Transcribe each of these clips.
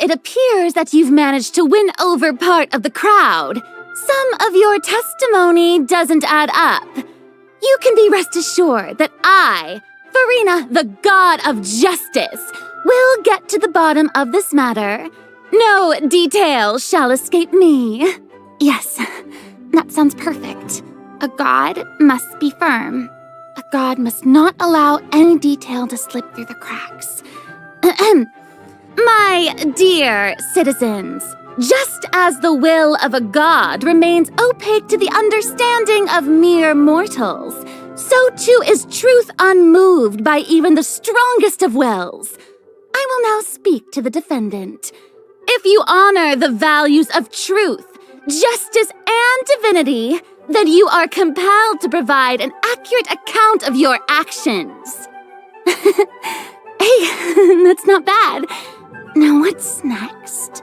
It appears that you've managed to win over part of the crowd. Some of your testimony doesn't add up. You can be rest assured that I, Farina, the god of justice, will get to the bottom of this matter. No detail shall escape me. Yes, that sounds perfect. A god must be firm. A god must not allow any detail to slip through the cracks. My dear citizens, just as the will of a god remains opaque to the understanding of mere mortals, so too is truth unmoved by even the strongest of wills. I will now speak to the defendant. If you honor the values of truth, justice, and divinity, then you are compelled to provide an accurate account of your actions. Hey, that's not bad. Now what's next?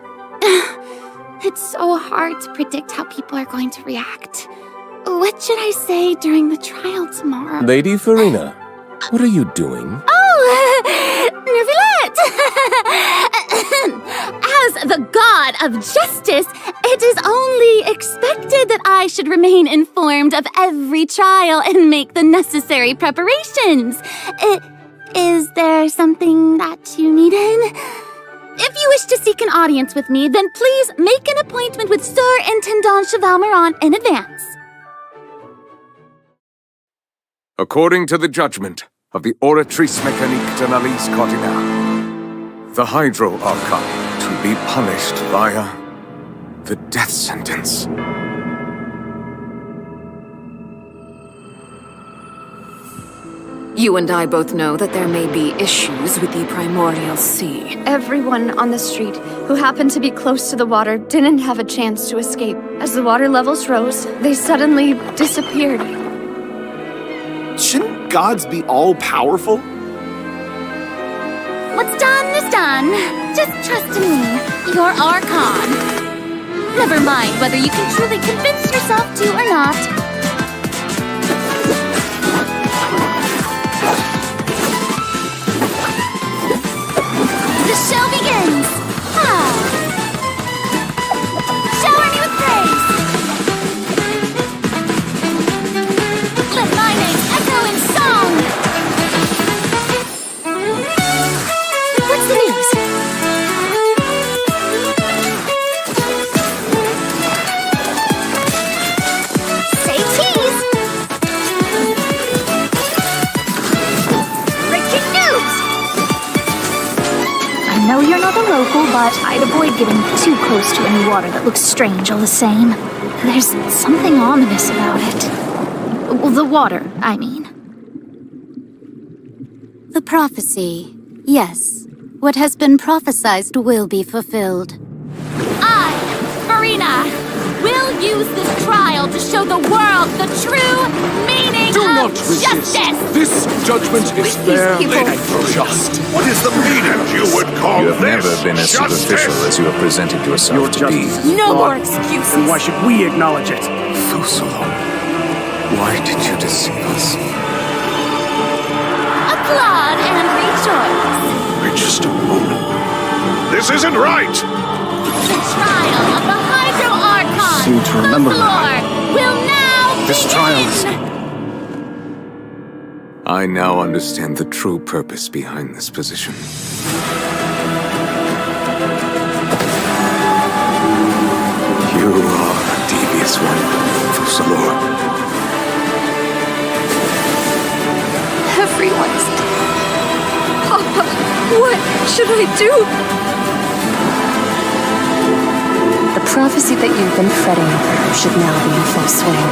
It's so hard to predict how people are going to react. What should I say during the trial tomorrow? Lady Farina, what are you doing? Oh, Nervillette! As the god of justice, it is only expected that I should remain informed of every trial and make the necessary preparations. Is there something that you needed? If you wish to seek an audience with me, then please make an appointment with Sir Intendant Chevalmeron in advance. According to the judgment of the Oratrice Mécanique de l'Alice Cardinal, the Hydro Archon to be punished via the death sentence. You and I both know that there may be issues with the Primordial Sea. Everyone on the street who happened to be close to the water didn't have a chance to escape. As the water levels rose, they suddenly disappeared. Shouldn't gods be all-powerful? What's done is done. Just trust in me, your Archon. Never mind whether you can truly convince yourself to or not. The show begins! Shower me with praise! Let my name echo in song! What's the news? Say cheese! Breaking news! I know you're not a local, but I'd avoid getting too close to any water that looks strange all the same. There's something ominous about it. Well, the water, I mean. The prophecy. Yes. What has been prophesied will be fulfilled. I, Farina, will use this trial to show the world the true meaning Do not of resist. justice! This judgment is fair and just. What is the meaning you would call You have this never been as justice? superficial as you have presented yourself to be. No more excuses. Then why should we acknowledge it? Fusalo, why did you deceive us? Applaud and rejoice! Wait just a moment. This isn't right! The trial of the Hydro Archon! Seem to remember the floor will now This begin! trial is... I now understand the true purpose behind this position. You are a devious one, Fusalo. Everyone's... Papa, what should I do? The prophecy that you've been fretting over should now be in full swing.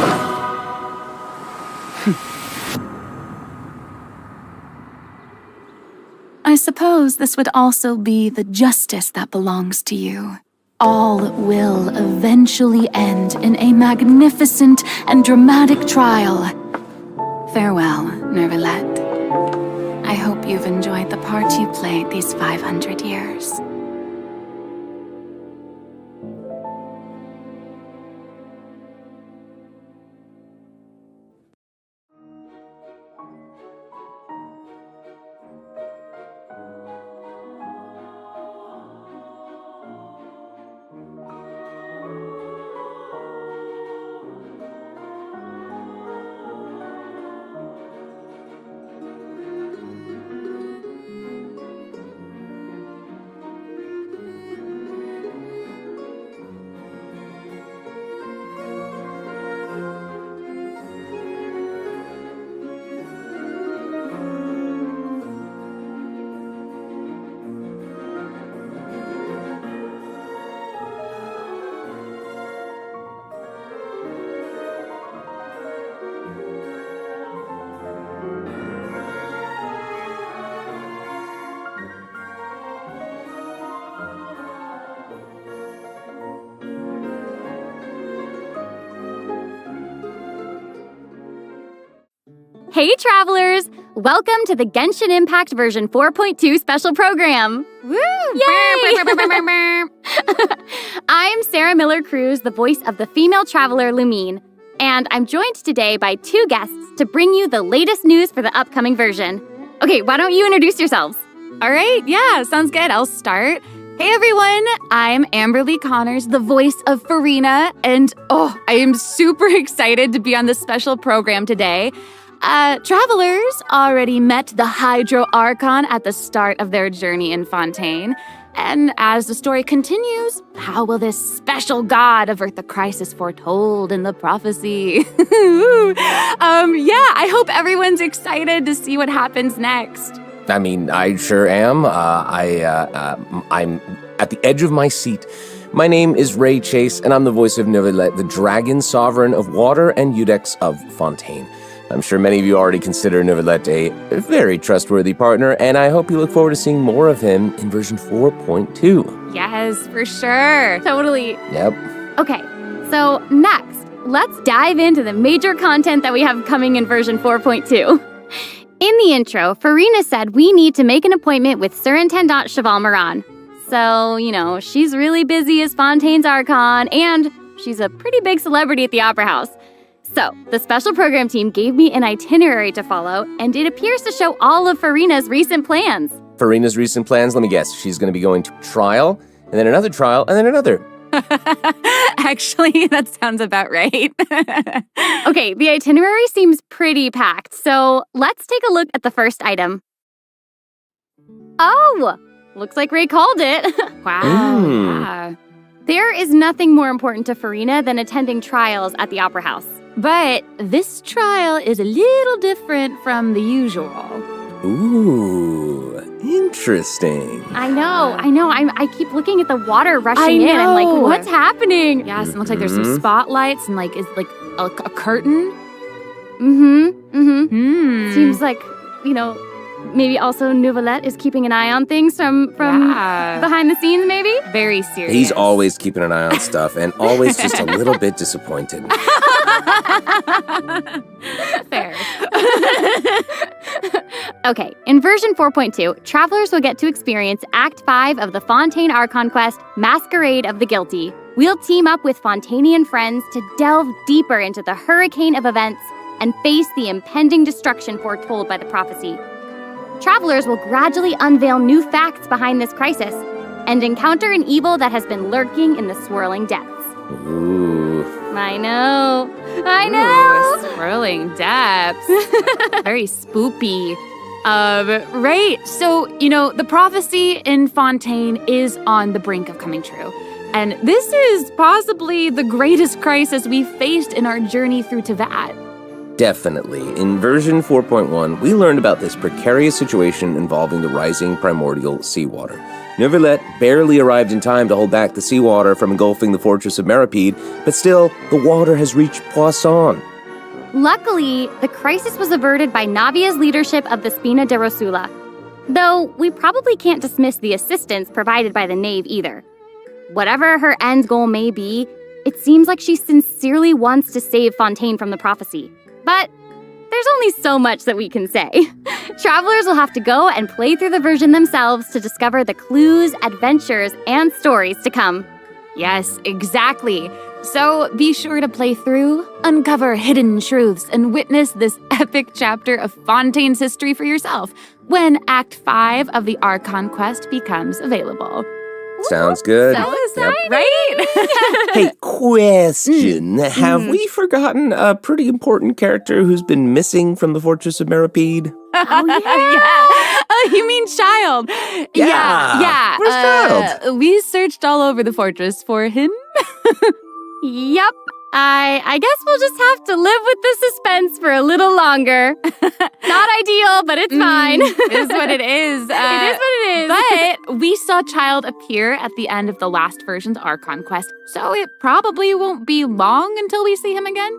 I suppose this would also be the justice that belongs to you. All will eventually end in a magnificent and dramatic trial. Farewell, Nervillette. I hope you've enjoyed the part you played these 500 years. Hey, travelers! Welcome to the Genshin Impact version 4.2 special program. Woo! Yay! I'm Sarah Miller-Cruz, the voice of the female traveler Lumine, and I'm joined today by two guests to bring you the latest news for the upcoming version. Okay, why don't you introduce yourselves? All right, yeah, sounds good. I'll start. Hey everyone, I'm Amberly Connors, the voice of Farina, and I am super excited to be on this special program today. Travelers already met the Hydro Archon at the start of their journey in Fontaine. And as the story continues, how will this special god avert the crisis foretold in the prophecy? I hope everyone's excited to see what happens next. I mean, I sure am. I'm at the edge of my seat. My name is Ray Chase, and I'm the voice of Neuvillette, the dragon sovereign of water and Eudex of Fontaine. I'm sure many of you already consider Neuvillette a very trustworthy partner, and I hope you look forward to seeing more of him in version 4.2. Yes, for sure. Totally. Yep. Okay, so next, let's dive into the major content that we have coming in version 4.2. In the intro, Farina said we need to make an appointment with Surintendant Cheval Moran. So, she's really busy as Fontaine's Archon, and she's a pretty big celebrity at the Opera House. So, the special program team gave me an itinerary to follow, and it appears to show all of Farina's recent plans. Farina's recent plans, let me guess. She's going to be going to trial, and then another trial, and then another. Actually, that sounds about right. Okay, the itinerary seems pretty packed, so let's take a look at the first item. Oh, looks like Ray called it. Wow. Yeah. There is nothing more important to Farina than attending trials at the Opera House. But this trial is a little different from the usual. Ooh, interesting. I know. I keep looking at the water rushing in. I'm like, what's happening? Yes, it looks like there's some spotlights and is a curtain. Seems like, maybe also Neuvillette is keeping an eye on things from behind the scenes, maybe? Very serious. He's always keeping an eye on stuff and always just a little bit disappointed. Fair. Okay, in version 4.2, travelers will get to experience Act 5 of the Fontaine Archon quest, Masquerade of the Guilty. We'll team up with Fontainian friends to delve deeper into the hurricane of events and face the impending destruction foretold by the prophecy. Travelers will gradually unveil new facts behind this crisis and encounter an evil that has been lurking in the swirling depths. Ooh. I know. Ooh, swirling depths. Very spoopy. Right. So, the prophecy in Fontaine is on the brink of coming true. And this is possibly the greatest crisis we've faced in our journey through Teyvat. Definitely. In version 4.1, we learned about this precarious situation involving the rising primordial seawater. Neuvillette barely arrived in time to hold back the seawater from engulfing the fortress of Meripede, but still, the water has reached Poisson. Luckily, the crisis was averted by Navia's leadership of the Spina de Rosula. Though, we probably can't dismiss the assistance provided by the Knave either. Whatever her end goal may be, it seems like she sincerely wants to save Fontaine from the prophecy. But there's only so much that we can say. Travelers will have to go and play through the version themselves to discover the clues, adventures, and stories to come. Yes, exactly. So be sure to play through, uncover hidden truths, and witness this epic chapter of Fontaine's history for yourself when Act 5 of the Archon quest becomes available. Sounds good. So exciting! Yep. Right? Hey, question. Have we forgotten a pretty important character who's been missing from the Fortress of Meripede? Oh, yeah. Yeah. You mean Child? Yeah. Where's Child? We searched all over the fortress for him. Yep. I guess we'll just have to live with the suspense for a little longer. Not ideal, but it's fine. It is what it is. It is what it is. But we saw Child appear at the end of the last version's Archon quest, so it probably won't be long until we see him again.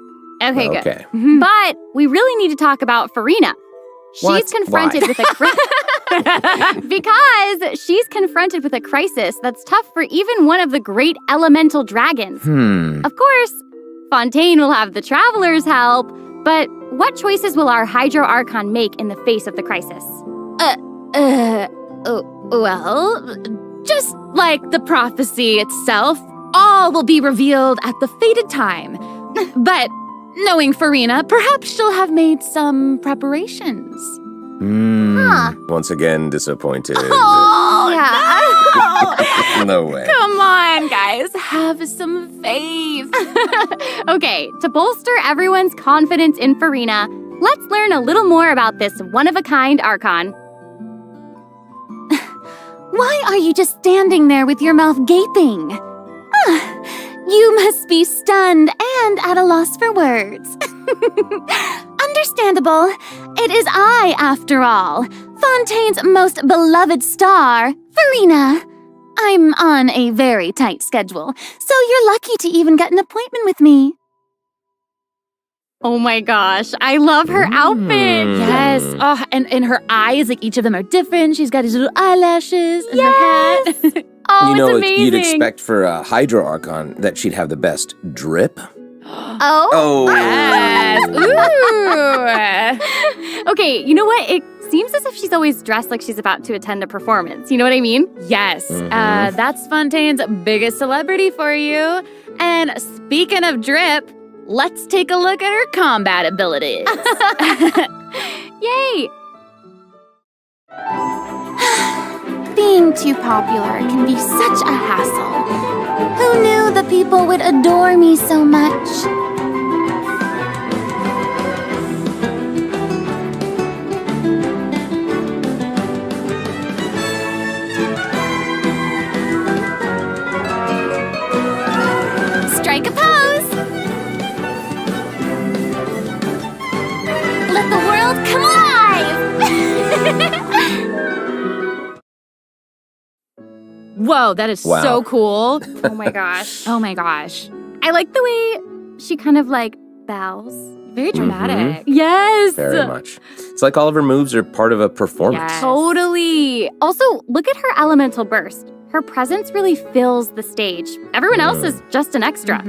Okay, good. Okay. But we really need to talk about Farina. What? She's confronted with a because she's confronted with a crisis that's tough for even one of the great elemental dragons. Of course, Fontaine will have the travelers' help, But what choices will our Hydro Archon make in the face of the crisis? Well, just like the prophecy itself, all will be revealed at the fated time. But knowing Farina, perhaps she'll have made some preparations. Once again, disappointed. Oh, yeah. No way. Come on, guys, have some faith. Okay, to bolster everyone's confidence in Farina, let's learn a little more about this one-of-a-kind Archon. Why are you just standing there with your mouth gaping? You must be stunned and at a loss for words. Understandable. It is I, after all, Fontaine's most beloved star, Farina. I'm on a very tight schedule, so you're lucky to even get an appointment with me. Oh my gosh, I love her outfit. Yes. Oh, and her eyes, like each of them are different. She's got these little eyelashes and her hat. Oh, You know, it's amazing. you'd expect for a Hydro Archon that she'd have the best drip. Oh. Yes. Ooh. Okay, you know what? It seems as if she's always dressed like she's about to attend a performance. You know what I mean? Yes. That's Fontaine's biggest celebrity for you. And speaking of drip, let's take a look at her combat abilities. Yay! Being too popular can be such a hassle. Who knew the people would adore me so much? Strike a pose! Let the world come alive! Whoa, that is Wow. so cool. Oh my gosh. Oh my gosh. I like the way she kind of like bows. Very dramatic. Yes. Very much. It's like all of her moves are part of a performance. Yes. Totally. Also, look at her elemental burst. Her presence really fills the stage. Everyone else is just an extra.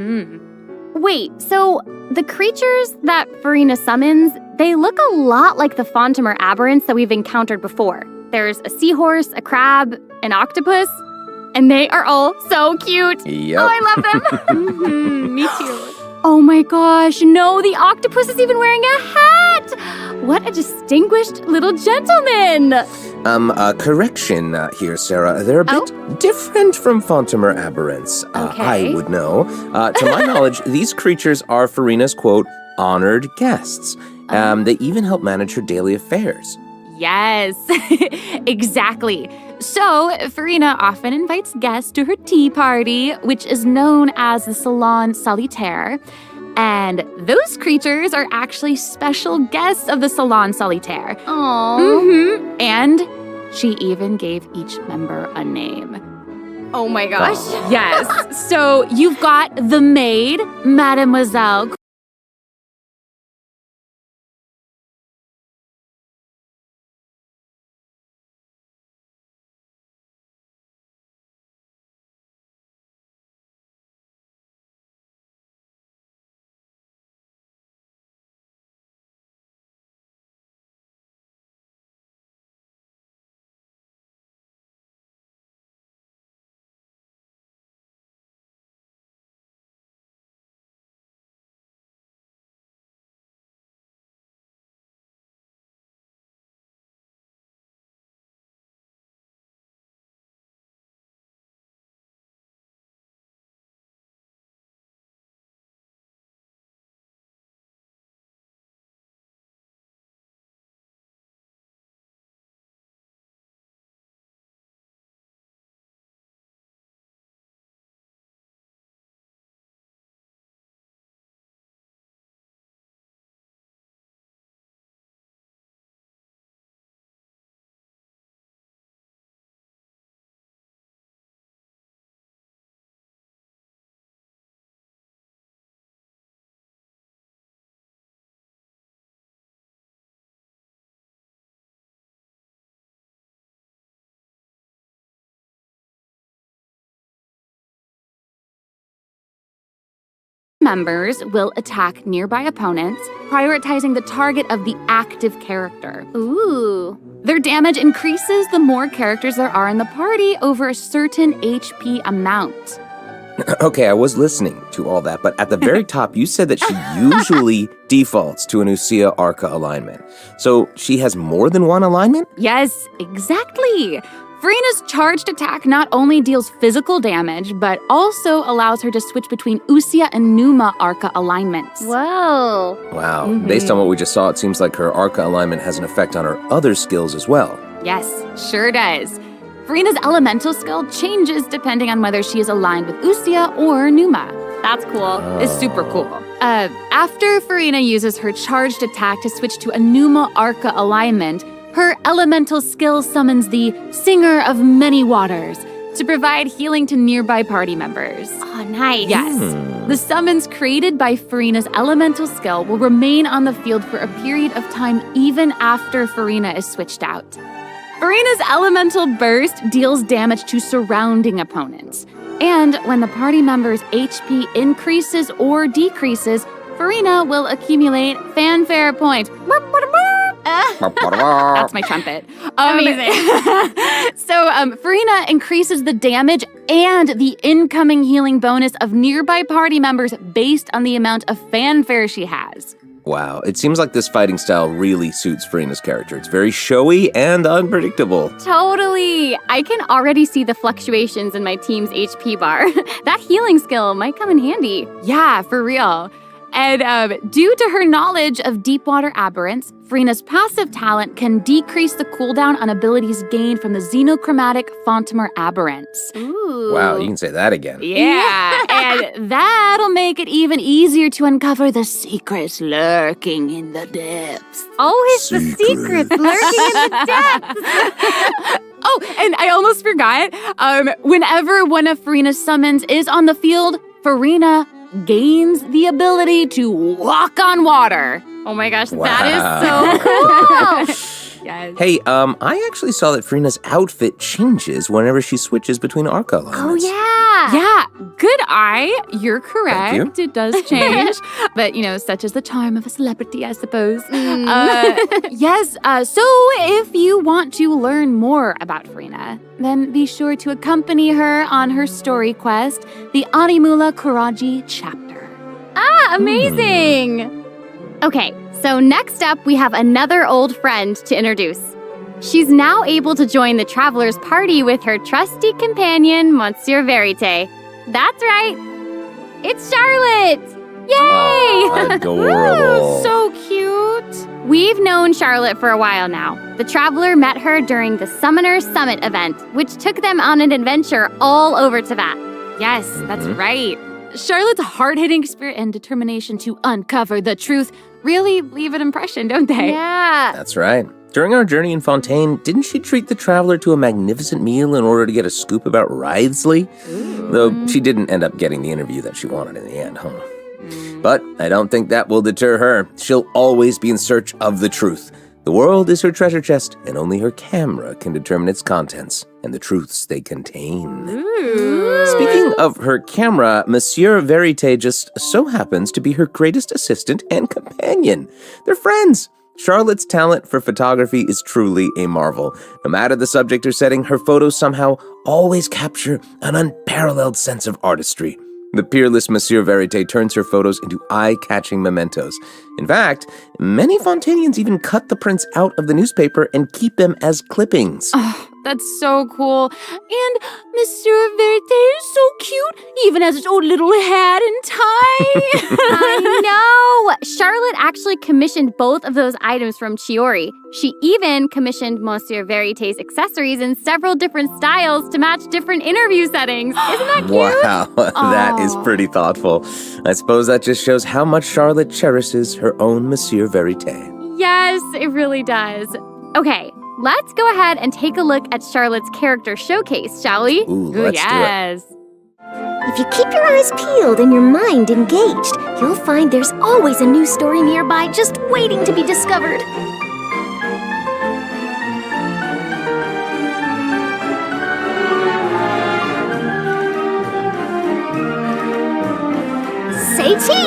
Wait, so the creatures that Farina summons, they look a lot like the Fontimer aberrants that we've encountered before. There's a seahorse, a crab, an octopus, and they are all so cute. Yep. Oh, I love them. Me too. Oh my gosh, no, the octopus is even wearing a hat! What a distinguished little gentleman! Correction here, Sarah. They're a bit different from Fontimer aberrants. Okay. I would know. To my knowledge, these creatures are Farina's, quote, honored guests. They even help manage her daily affairs. Yes, exactly. So, Farina often invites guests to her tea party, which is known as the Salon Solitaire. And those creatures are actually special guests of the Salon Solitaire. Aww. And she even gave each member a name. Oh my gosh. Yes. So, you've got the maid, Mademoiselle members will attack nearby opponents, prioritizing the target of the active character. Ooh. Their damage increases the more characters there are in the party over a certain HP amount. Okay, I was listening to all that, but at the very top, you said that she usually defaults to an Usia Arca alignment. So she has more than one alignment? Yes, exactly. Furina's charged attack not only deals physical damage, but also allows her to switch between Usia and Numa Arca alignments. Whoa. Wow. Based on what we just saw, it seems like her Arca alignment has an effect on her other skills as well. Yes, sure does. Furina's elemental skill changes depending on whether she is aligned with Usia or Numa. That's cool. It's super cool. After Furina uses her charged attack to switch to a Numa Arca alignment, her elemental skill summons the Singer of Many Waters to provide healing to nearby party members. Oh, nice. Yes. The summons created by Furina's elemental skill will remain on the field for a period of time even after Furina is switched out. Furina's elemental burst deals damage to surrounding opponents. And when the party member's HP increases or decreases, Furina will accumulate fanfare points. That's my trumpet. Amazing. So Furina increases the damage and the incoming healing bonus of nearby party members based on the amount of fanfare she has. Wow, it seems like this fighting style really suits Furina's character. It's very showy and unpredictable. Totally. I can already see the fluctuations in my team's HP bar. That healing skill might come in handy. Yeah, for real. And due to her knowledge of deep-water aberrants, Furina's passive talent can decrease the cooldown on abilities gained from the xenochromatic Fontimer aberrants. Ooh. Wow, you can say that again. Yeah, and that'll make it even easier to uncover the secrets lurking in the depths. Always the secrets lurking in the depths. Oh, and I almost forgot. Whenever one of Furina's summons is on the field, Furina gains the ability to walk on water. Oh my gosh, Wow. that is so cool. Yes. Hey, I actually saw that Furina's outfit changes whenever she switches between Arca alignments. Oh, yeah. Yeah, good eye. You're correct. Thank you. It does change. But, such is the charm of a celebrity, I suppose. Yes, so if you want to learn more about Furina, then be sure to accompany her on her story quest, the Animula Kuraji chapter. Ah, amazing. Okay, so next up we have another old friend to introduce. She's now able to join the Traveler's party with her trusty companion, Monsieur Verite. That's right, it's Charlotte! Yay! Oh, adorable. So cute! We've known Charlotte for a while now. The Traveler met her during the Summoner Summit event, which took them on an adventure all over Teyvat. Yes, that's right. Charlotte's hard-hitting spirit and determination to uncover the truth really leave an impression, don't they? Yeah. That's right. During our journey in Fontaine, didn't she treat the Traveler to a magnificent meal in order to get a scoop about Wriothesley? Though she didn't end up getting the interview that she wanted in the end, huh? But I don't think that will deter her. She'll always be in search of the truth. The world is her treasure chest, and only her camera can determine its contents and the truths they contain. Speaking of her camera, Monsieur Verite just so happens to be her greatest assistant and companion. They're friends. Charlotte's talent for photography is truly a marvel. No matter the subject or setting, her photos somehow always capture an unparalleled sense of artistry. The peerless Monsieur Verite turns her photos into eye-catching mementos. In fact, many Fontanians even cut the prints out of the newspaper and keep them as clippings. Oh, that's so cool. And Monsieur Verite is so cute, even has his own little hat and tie. I know! Charlotte actually commissioned both of those items from Chiori. She even commissioned Monsieur Verite's accessories in several different styles to match different interview settings. Isn't that cute? Wow, that is pretty thoughtful. I suppose that just shows how much Charlotte cherishes her own Monsieur Verite. Yes, it really does. Okay, let's go ahead and take a look at Charlotte's character showcase, shall we? Ooh, let's do it. If you keep your eyes peeled and your mind engaged, you'll find there's always a new story nearby just waiting to be discovered. Say cheese!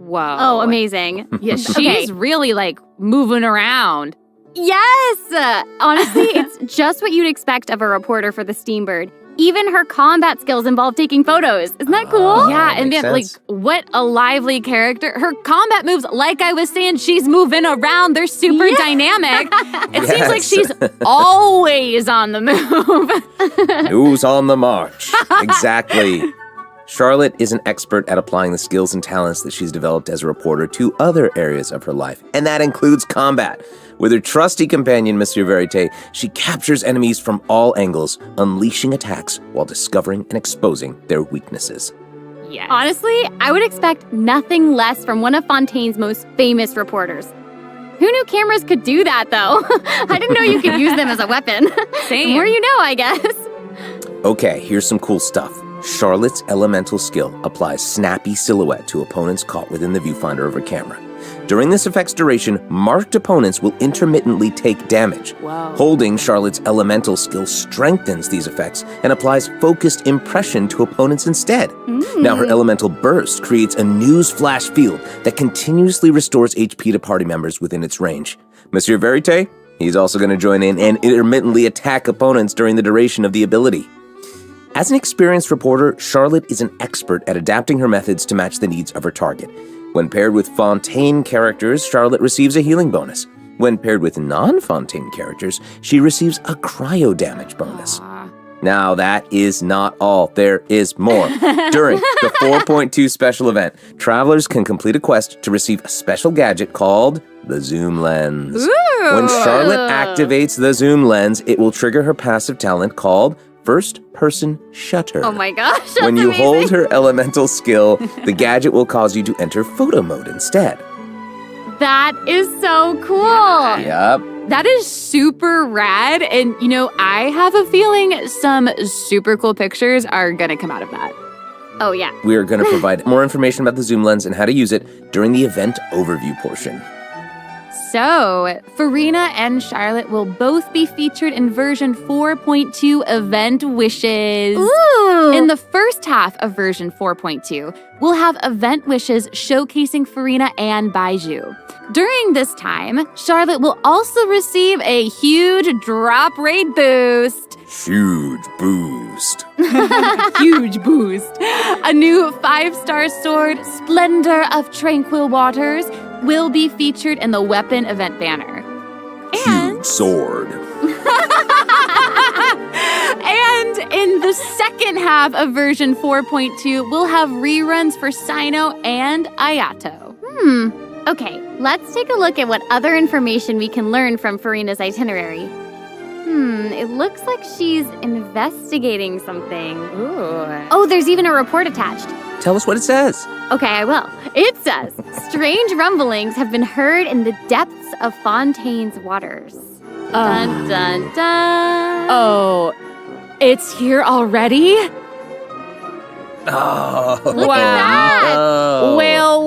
Whoa. Oh, amazing. Yeah, she's really like moving around. Yes! Honestly, it's just what you'd expect of a reporter for the Steambird. Even her combat skills involve taking photos. Isn't that cool? Yeah, and then, like, what a lively character. Her combat moves, like I was saying, she's moving around. They're super dynamic. It seems like she's always on the move. Who's on the march? Exactly. Charlotte is an expert at applying the skills and talents that she's developed as a reporter to other areas of her life, and that includes combat. With her trusty companion, Monsieur Verite, she captures enemies from all angles, unleashing attacks while discovering and exposing their weaknesses. Yes. Honestly, I would expect nothing less from one of Fontaine's most famous reporters. Who knew cameras could do that, though? I didn't know you could use them as a weapon. Same. The more you know, I guess. Okay, here's some cool stuff. Charlotte's elemental skill applies snappy silhouette to opponents caught within the viewfinder of her camera. During this effect's duration, marked opponents will intermittently take damage. Wow. Holding Charlotte's elemental skill strengthens these effects and applies focused impression to opponents instead. Now her elemental burst creates a news flash field that continuously restores HP to party members within its range. Monsieur Verite, he's also going to join in and intermittently attack opponents during the duration of the ability. As an experienced reporter, Charlotte is an expert at adapting her methods to match the needs of her target. When paired with Fontaine characters, Charlotte receives a healing bonus. When paired with non-Fontaine characters, she receives a cryo damage bonus. Now, that is not all. There is more. During the 4.2 special event, travelers can complete a quest to receive a special gadget called the Zoom Lens. Ooh. When Charlotte activates the Zoom Lens, it will trigger her passive talent called First-Person Shutter. Oh my gosh, that's When you amazing. hold her elemental skill, the gadget will cause you to enter photo mode instead. That is so cool. Yep. That is super rad. And, you know, I have a feeling some super cool pictures are going to come out of that. Oh, yeah. We are going to provide more information about the Zoom Lens and how to use it during the event overview portion. So, Farina and Charlotte will both be featured in version 4.2 Event Wishes. Ooh! In the first half of version 4.2, we'll have Event Wishes showcasing Farina and Baiju. During this time, Charlotte will also receive a huge drop rate boost. Huge boost. Huge boost. A new 5-star sword, Splendor of Tranquil Waters, will be featured in the weapon event banner. Huge sword. And in the second half of version 4.2, we'll have reruns for Sino and Ayato. Okay, let's take a look at what other information we can learn from Farina's itinerary. It looks like she's investigating something. Ooh. Oh, there's even a report attached. Tell us what it says. Okay, I will. It says, strange rumblings have been heard in the depths of Fontaine's waters. Dun, dun, dun. Oh, it's here already? Oh. Look at that. Oh. Well.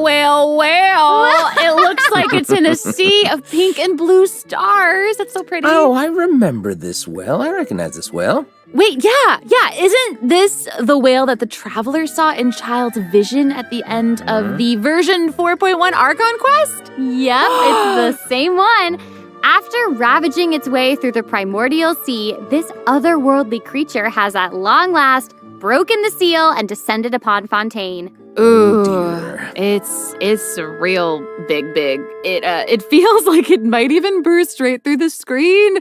It looks like it's in a sea of pink and blue stars. That's so pretty. Oh, I remember this well. I recognize this well. Wait, yeah. Isn't this the whale that the traveler saw in Child's vision at the end of the version 4.1 Archon quest? Yep, it's the same one. After ravaging its way through the primordial sea, this otherworldly creature has at long last broken the seal and descended upon Fontaine. Ooh, dear. It's real big. It feels like it might even burst right through the screen.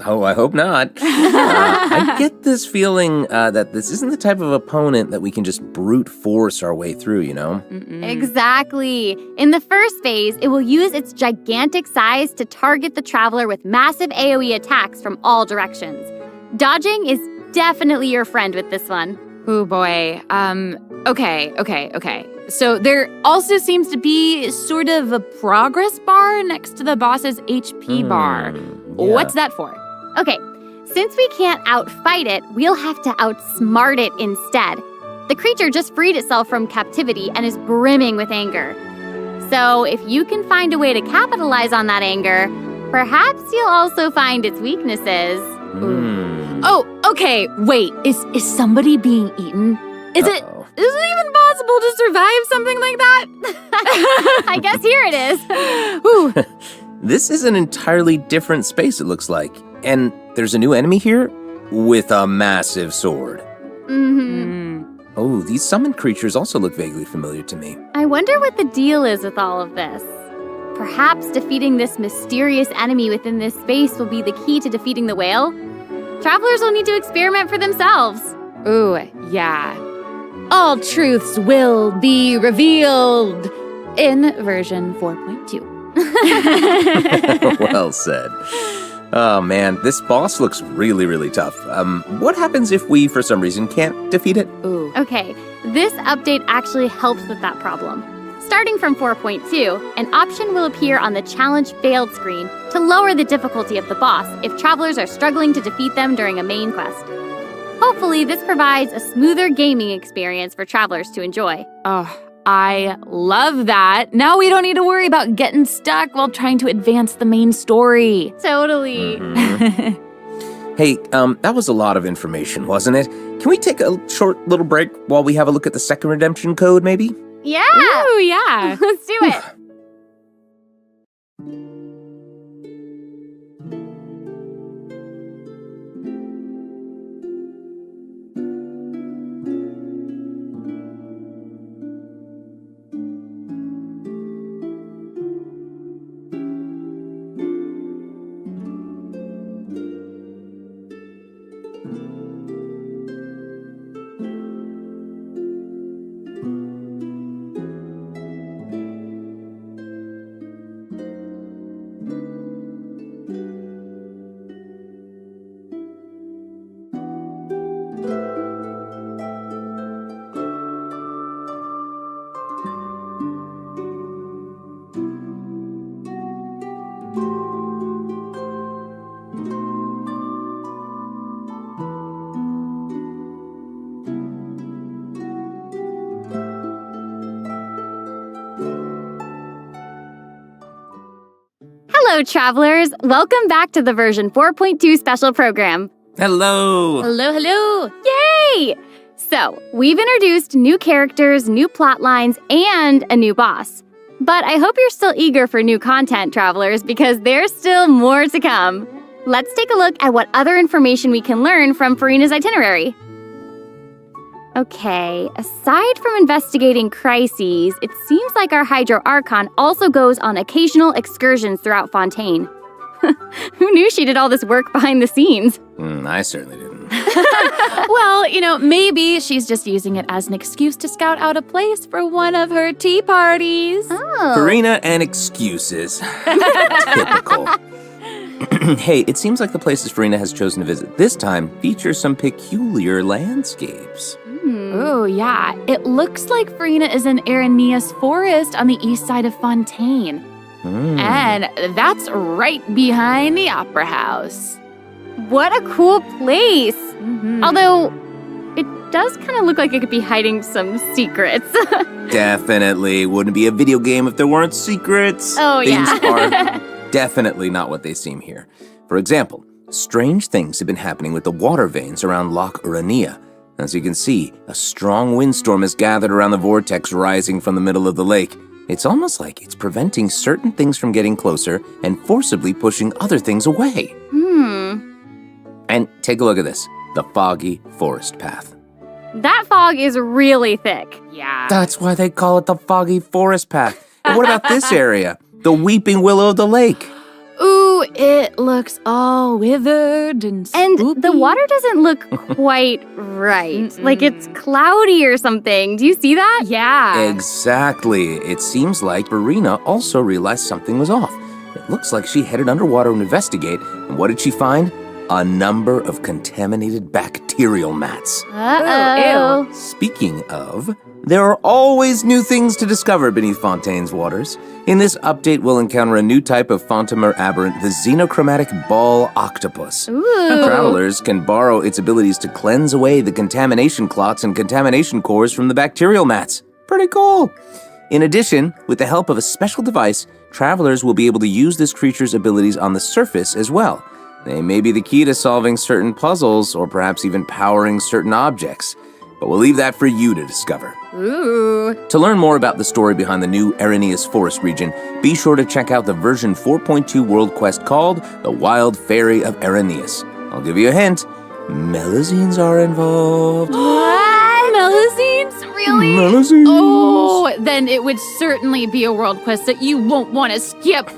Oh, I hope not. I get this feeling that this isn't the type of opponent that we can just brute force our way through, you know? Exactly. In the first phase, it will use its gigantic size to target the traveler with massive AoE attacks from all directions. Dodging is definitely your friend with this one. Oh boy. Okay. So there also seems to be sort of a progress bar next to the boss's HP bar. Yeah. What's that for? Okay, since we can't outfight it, we'll have to outsmart it instead. The creature just freed itself from captivity and is brimming with anger. So if you can find a way to capitalize on that anger, perhaps you'll also find its weaknesses. Oh, okay, wait, is somebody being eaten? Is it even possible? possible to survive something like that? I guess here it is. Ooh. This is an entirely different space, it looks like. And there's a new enemy here with a massive sword. Oh, these summoned creatures also look vaguely familiar to me. I wonder what the deal is with all of this. Perhaps defeating this mysterious enemy within this space will be the key to defeating the whale? Travelers will need to experiment for themselves. Ooh, yeah. All truths will be revealed in version 4.2. Well said. Oh man, this boss looks really, really tough. What happens if we, for some reason, can't defeat it? Ooh. Okay, this update actually helps with that problem. Starting from 4.2, an option will appear on the Challenge Failed screen to lower the difficulty of the boss if travelers are struggling to defeat them during a main quest. Hopefully, this provides a smoother gaming experience for travelers to enjoy. Oh, I love that. Now we don't need to worry about getting stuck while trying to advance the main story. Totally. Hey, that was a lot of information, wasn't it? Can we take a short little break while we have a look at the second redemption code, maybe? Yeah! Ooh, yeah. Let's do it. Hello, travelers. Welcome back to the version 4.2 special program. Hello! Hello. Yay! So, we've introduced new characters, new plot lines, and a new boss. But I hope you're still eager for new content, travelers, because there's still more to come. Let's take a look at what other information we can learn from Furina's itinerary. Okay, aside from investigating crises, it seems like our Hydro Archon also goes on occasional excursions throughout Fontaine. Who knew she did all this work behind the scenes? I certainly didn't. Well, maybe she's just using it as an excuse to scout out a place for one of her tea parties. Oh. Farina and excuses. Typical. Hey, it seems like the places Farina has chosen to visit this time feature some peculiar landscapes. Oh, yeah. It looks like Farina is in Aranea's forest on the east side of Fontaine. And that's right behind the Opera House. What a cool place! Although, it does kind of look like it could be hiding some secrets. Definitely. Wouldn't be a video game if there weren't secrets. Oh, Things yeah. are definitely not what they seem here. For example, strange things have been happening with the water veins around Loch Aranea. As you can see, a strong windstorm has gathered around the vortex rising from the middle of the lake. It's almost like it's preventing certain things from getting closer and forcibly pushing other things away. And take a look at this, the foggy forest path. That fog is really thick. Yeah. That's why they call it the foggy forest path. And what about this area? The weeping willow of the lake. Ooh, it looks all withered and spooky. And the water doesn't look quite right. Like it's cloudy or something. Do you see that? Yeah. Exactly. It seems like Farina also realized something was off. It looks like she headed underwater to investigate, and what did she find? A number of contaminated bacterial mats. Uh-oh. Ew. Speaking of, there are always new things to discover beneath Fontaine's waters. In this update, we'll encounter a new type of Fontamer aberrant, the xenochromatic ball octopus. Ooh. Travelers can borrow its abilities to cleanse away the contamination clots and contamination cores from the bacterial mats. Pretty cool. In addition, with the help of a special device, travelers will be able to use this creature's abilities on the surface as well. They may be the key to solving certain puzzles or perhaps even powering certain objects. but we'll leave that for you to discover. Ooh. To learn more about the story behind the new Araneus Forest region, be sure to check out the version 4.2 world quest called The Wild Fairy of Araneus. I'll give you a hint. Melazines are involved. What? Melazines? Really? Melazines. Oh, then it would certainly be a world quest that you won't want to skip.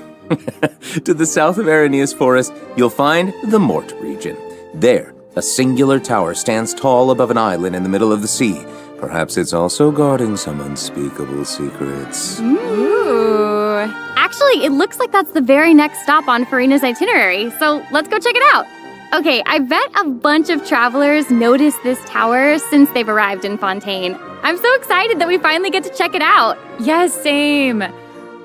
To the south of Araneus Forest, you'll find the Mort region. There, a singular tower stands tall above an island in the middle of the sea. Perhaps it's also guarding some unspeakable secrets. Ooh. Actually, it looks like that's the very next stop on Furina's itinerary, so let's go check it out. Okay, I bet a bunch of travelers noticed this tower since they've arrived in Fontaine. I'm so excited that we finally get to check it out. Yes, same.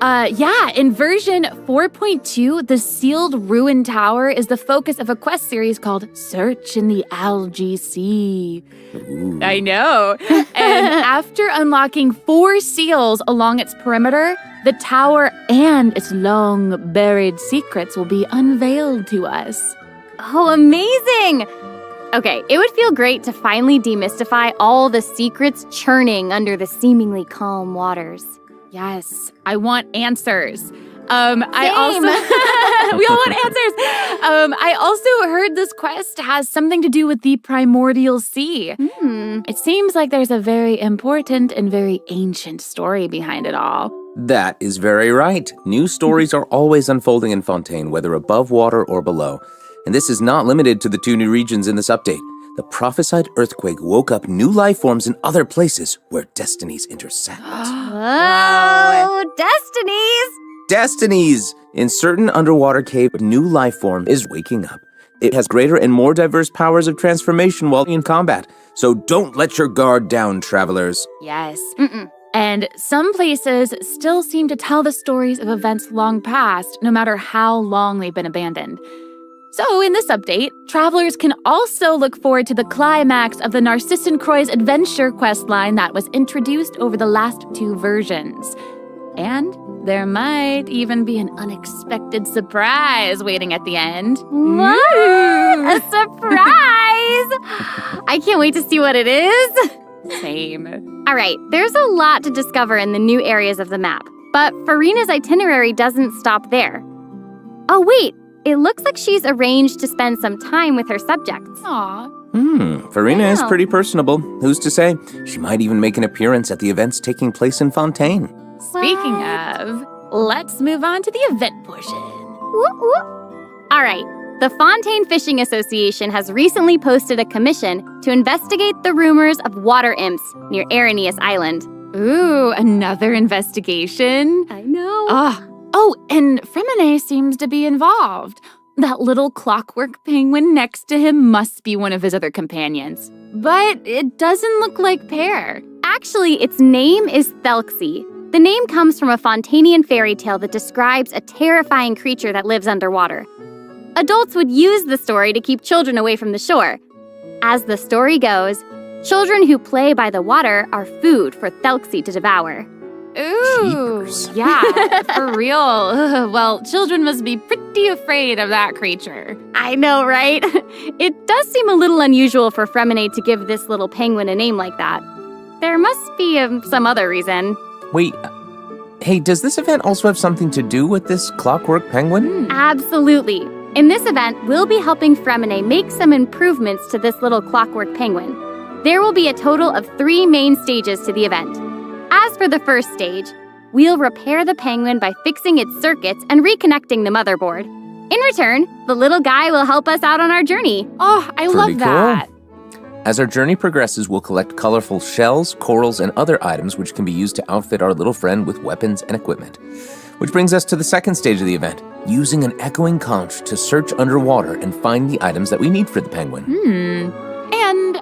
In version 4.2, the sealed ruin tower is the focus of a quest series called Search in the Algae Sea. Ooh. I know. And after unlocking 4 seals along its perimeter, the tower and its long buried secrets will be unveiled to us. Oh, amazing! Okay, it would feel great to finally demystify all the secrets churning under the seemingly calm waters. Yes, I want answers. I also we all want answers. I also heard this quest has something to do with the primordial sea. It seems like there's a very important and very ancient story behind it all. That is very right. New stories are always unfolding in Fontaine, whether above water or below. And this is not limited to the 2 new regions in this update. The prophesied earthquake woke up new life forms in other places where destinies intersect. Oh, destinies! Destinies! In certain underwater cave, a new life form is waking up. It has greater and more diverse powers of transformation while in combat. So don't let your guard down, travelers. Yes. And some places still seem to tell the stories of events long past, no matter how long they've been abandoned. So in this update, travelers can also look forward to the climax of the Narcissan Croix's adventure questline that was introduced over the last 2 versions. And there might even be an unexpected surprise waiting at the end. What? A surprise! I can't wait to see what it is. Same. All right, there's a lot to discover in the new areas of the map, but Furina's itinerary doesn't stop there. Oh, wait. It looks like she's arranged to spend some time with her subjects. Aww. Furina is pretty personable. Who's to say? She might even make an appearance at the events taking place in Fontaine. Speaking of, let's move on to the event portion. All right. The Fontaine Fishing Association has recently posted a commission to investigate the rumors of water imps near Araneus Island. Ooh, another investigation? I know. Oh, and Fremine seems to be involved. That little clockwork penguin next to him must be one of his other companions. But it doesn't look like Pear. Actually, its name is Thelxie. The name comes from a Fontainian fairy tale that describes a terrifying creature that lives underwater. Adults would use the story to keep children away from the shore. As the story goes, children who play by the water are food for Thelxie to devour. Ooh, Jeepers. Yeah, for real. Well, children must be pretty afraid of that creature. I know, right? It does seem a little unusual for Fremine to give this little penguin a name like that. There must be some other reason. Wait, hey, does this event also have something to do with this clockwork penguin? Absolutely. In this event, we'll be helping Fremine make some improvements to this little clockwork penguin. There will be a total of 3 main stages to the event. As for the first stage, we'll repair the penguin by fixing its circuits and reconnecting the motherboard. In return, the little guy will help us out on our journey. Oh, I love that. Cool. As our journey progresses, we'll collect colorful shells, corals, and other items which can be used to outfit our little friend with weapons and equipment. Which brings us to the second stage of the event, using an echoing conch to search underwater and find the items that we need for the penguin. And,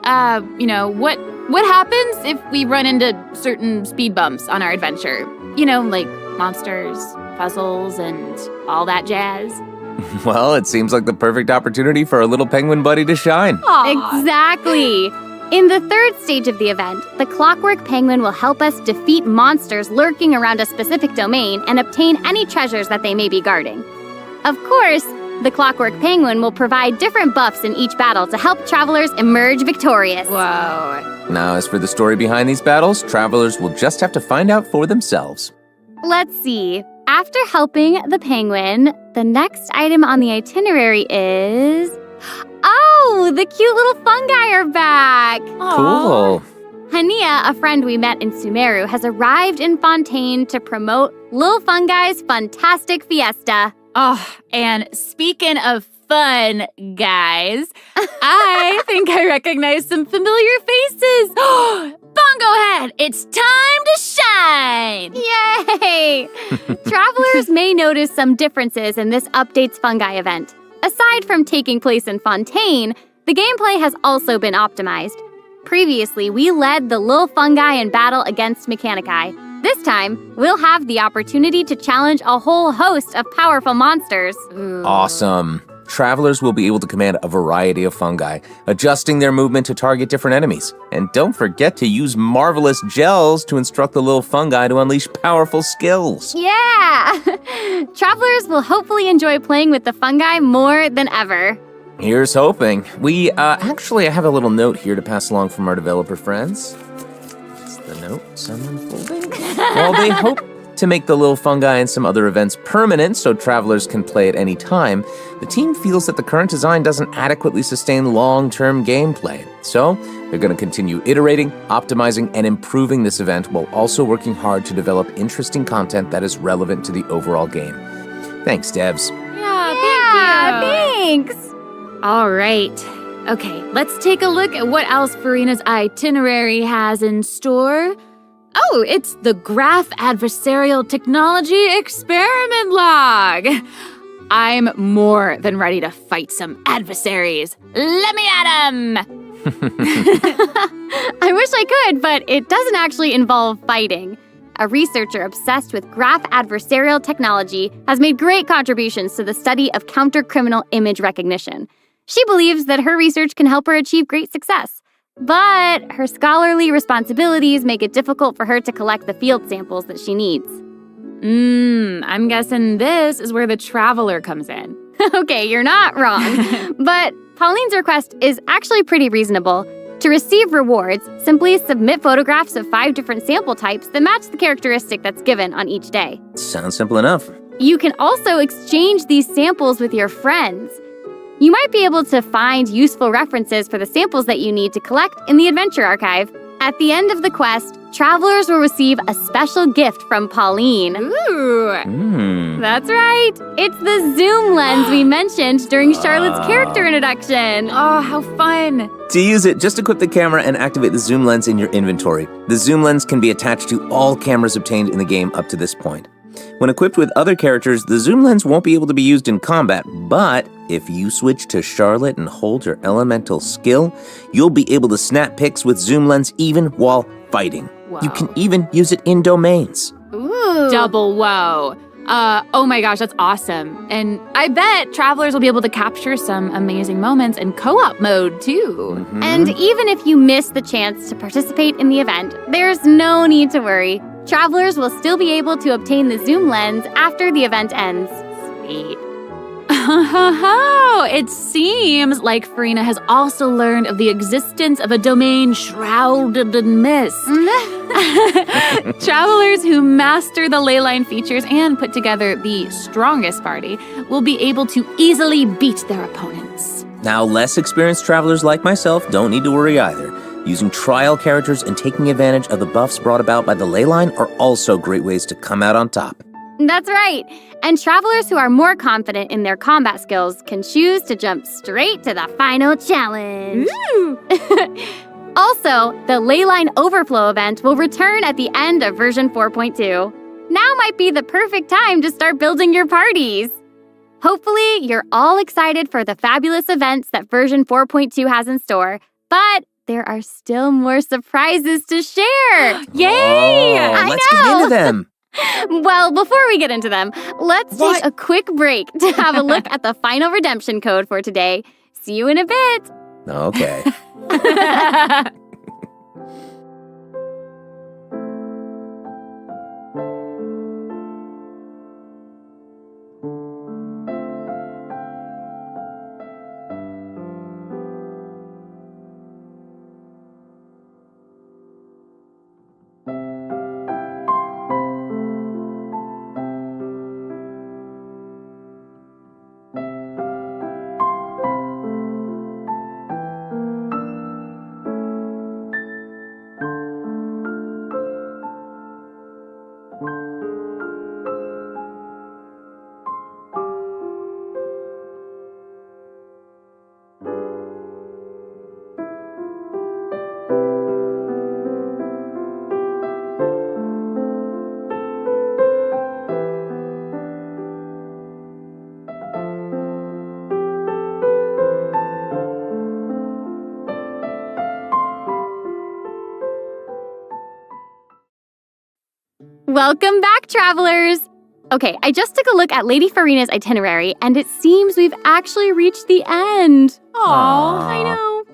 what happens if we run into certain speed bumps on our adventure? Like monsters, puzzles, and all that jazz. Well, it seems like the perfect opportunity for our little penguin buddy to shine. Aww. Exactly. In the third stage of the event, the clockwork penguin will help us defeat monsters lurking around a specific domain and obtain any treasures that they may be guarding. Of course, The Clockwork Penguin will provide different buffs in each battle to help travelers emerge victorious. Whoa. Now, as for the story behind these battles, travelers will just have to find out for themselves. Let's see. After helping the penguin, the next item on the itinerary is... Oh, the cute little fungi are back! Cool. Hania, a friend we met in Sumeru, has arrived in Fontaine to promote Lil Fungi's Fantastic Fiesta. Oh, and speaking of fun, guys, I think I recognize some familiar faces. Bongo Head, it's time to shine! Yay! Travelers may notice some differences in this update's fungi event. Aside from taking place in Fontaine, the gameplay has also been optimized. Previously, we led the Lil Fungi in battle against Mechanici. This time, we'll have the opportunity to challenge a whole host of powerful monsters. Awesome. Travelers will be able to command a variety of fungi, adjusting their movement to target different enemies. And don't forget to use marvelous gels to instruct the little fungi to unleash powerful skills. Yeah! Travelers will hopefully enjoy playing with the fungi more than ever. Here's hoping. Actually, I have a little note here to pass along from our developer friends. It's the note I'm unfolding. While they hope to make the little fungi and some other events permanent so travelers can play at any time, the team feels that the current design doesn't adequately sustain long-term gameplay. So, they're going to continue iterating, optimizing, and improving this event while also working hard to develop interesting content that is relevant to the overall game. Thanks, devs. Yeah, thanks! All right. Okay, let's take a look at what else Furina's itinerary has in store. Oh, it's the Graph Adversarial Technology Experiment Log. I'm more than ready to fight some adversaries. Let me at 'em! I wish I could, but it doesn't actually involve fighting. A researcher obsessed with graph adversarial technology has made great contributions to the study of counter-criminal image recognition. She believes that her research can help her achieve great success. But her scholarly responsibilities make it difficult for her to collect the field samples that she needs. I'm guessing this is where the traveler comes in. Okay, you're not wrong. But Pauline's request is actually pretty reasonable. To receive rewards, simply submit photographs of 5 different sample types that match the characteristic that's given on each day. Sounds simple enough. You can also exchange these samples with your friends. You might be able to find useful references for the samples that you need to collect in the Adventure Archive. At the end of the quest, travelers will receive a special gift from Pauline. Ooh! That's right! It's the zoom lens we mentioned during Charlotte's character introduction. Oh, how fun! To use it, just equip the camera and activate the zoom lens in your inventory. The zoom lens can be attached to all cameras obtained in the game up to this point. When equipped with other characters, the zoom lens won't be able to be used in combat, but if you switch to Charlotte and hold your elemental skill, you'll be able to snap pics with zoom lens even while fighting. Whoa. You can even use it in domains. Ooh! Double whoa. Oh my gosh, that's awesome. And I bet travelers will be able to capture some amazing moments in co-op mode too. Mm-hmm. And even if you miss the chance to participate in the event, there's no need to worry. Travelers will still be able to obtain the zoom lens after the event ends. Sweet. It seems like Furina has also learned of the existence of a domain shrouded in mist. Travelers who master the leyline features and put together the strongest party will be able to easily beat their opponents. Now, less experienced travelers like myself don't need to worry either. Using trial characters and taking advantage of the buffs brought about by the leyline are also great ways to come out on top. That's right. And travelers who are more confident in their combat skills can choose to jump straight to the final challenge. Also, the Leyline Overflow event will return at the end of version 4.2. Now might be the perfect time to start building your parties. Hopefully, you're all excited for the fabulous events that version 4.2 has in store, but there are still more surprises to share. Yay! Let's get into them. Well, before we get into them, let's take a quick break to have a look at the final redemption code for today. See you in a bit. Okay. Welcome back, travelers! Okay, I just took a look at Lady Farina's itinerary, and it seems we've actually reached the end. Aww. I know.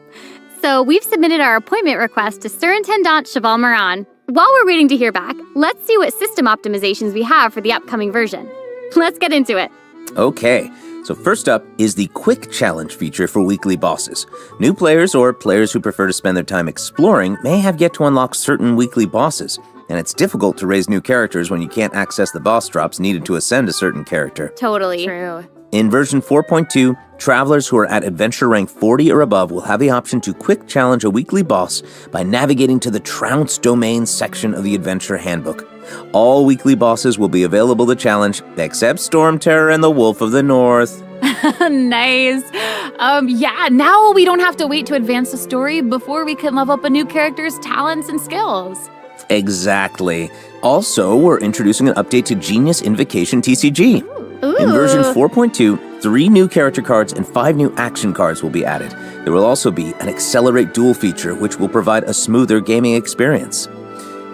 So we've submitted our appointment request to Surintendant Cheval Moran. While we're waiting to hear back, let's see what system optimizations we have for the upcoming version. Let's get into it. Okay, so first up is the Quick Challenge feature for weekly bosses. New players or players who prefer to spend their time exploring may have yet to unlock certain weekly bosses. And it's difficult to raise new characters when you can't access the boss drops needed to ascend a certain character. Totally. True. In version 4.2, travelers who are at adventure rank 40 or above will have the option to quick challenge a weekly boss by navigating to the Trounce Domain section of the Adventure Handbook. All weekly bosses will be available to challenge, except Storm Terror and the Wolf of the North. Nice. Yeah, now we don't have to wait to advance the story before we can level up a new character's talents and skills. Exactly. Also, we're introducing an update to Genius Invocation TCG. Ooh. In version 4.2, 3 new character cards and 5 new action cards will be added. There will also be an Accelerate Duel feature, which will provide a smoother gaming experience.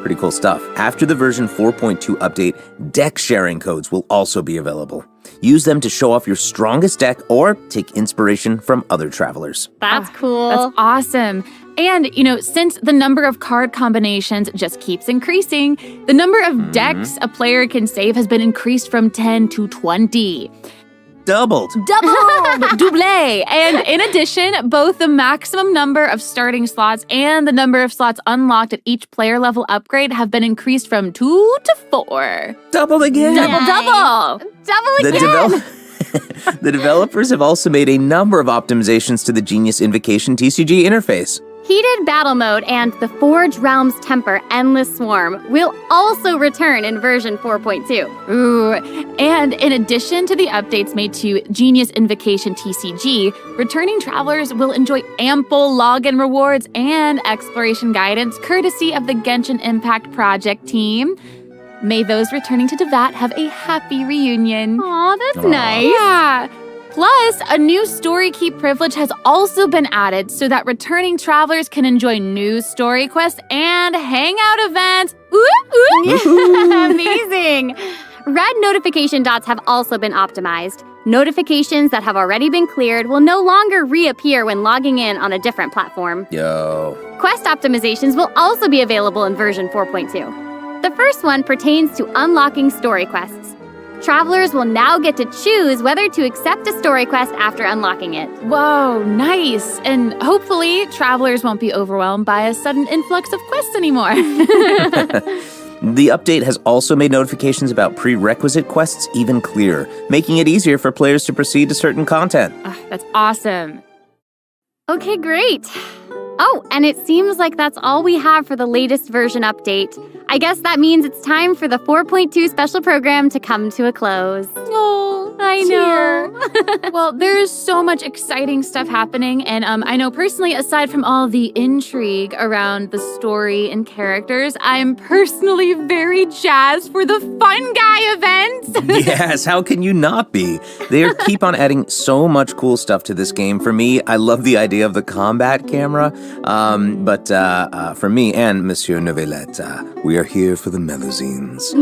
Pretty cool stuff. After the version 4.2 update, deck sharing codes will also be available. Use them to show off your strongest deck or take inspiration from other travelers. That's cool. That's awesome. And, since the number of card combinations just keeps increasing, the number of decks a player can save has been increased from 10 to 20. Doubled. Double! And in addition, both the maximum number of starting slots and the number of slots unlocked at each player level upgrade have been increased from 2 to 4. Doubled again. Double again. The developers have also made a number of optimizations to the Genius Invocation TCG interface. Heated Battle Mode and the Forge Realms Temper Endless Swarm will also return in version 4.2. Ooh, and in addition to the updates made to Genius Invocation TCG, returning travelers will enjoy ample login rewards and exploration guidance courtesy of the Genshin Impact project team. May those returning to Devat have a happy reunion. Aw, that's nice. Yeah. Plus, a new story key privilege has also been added so that returning travelers can enjoy new story quests and hangout events. Amazing! Red notification dots have also been optimized. Notifications that have already been cleared will no longer reappear when logging in on a different platform. Yo. Quest optimizations will also be available in version 4.2. The first one pertains to unlocking story quests. Travelers will now get to choose whether to accept a story quest after unlocking it. Whoa, nice. And hopefully, travelers won't be overwhelmed by a sudden influx of quests anymore. The update has also made notifications about prerequisite quests even clearer, making it easier for players to proceed to certain content. That's awesome. Okay, great. Oh, and it seems like that's all we have for the latest version update. I guess that means it's time for the 4.2 special program to come to a close. Oh, I know. Well, there's so much exciting stuff happening, and I know personally, aside from all the intrigue around the story and characters, I'm personally very jazzed for the Fun Guy event. Yes, how can you not be? They keep on adding so much cool stuff to this game. For me, I love the idea of the combat camera, but for me and Monsieur Novelette, we are here for the Melusines.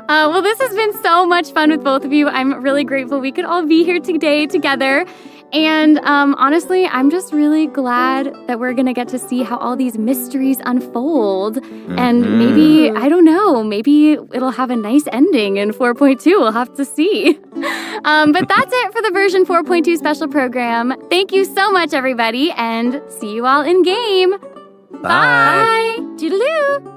Well, this has been so much fun with both of you. I'm really grateful we could all be here today together. And honestly, I'm just really glad that we're going to get to see how all these mysteries unfold. And maybe, I don't know, maybe it'll have a nice ending in 4.2. We'll have to see. But that's it for the version 4.2 special program. Thank you so much, everybody, and see you all in game. Bye. Toodaloo.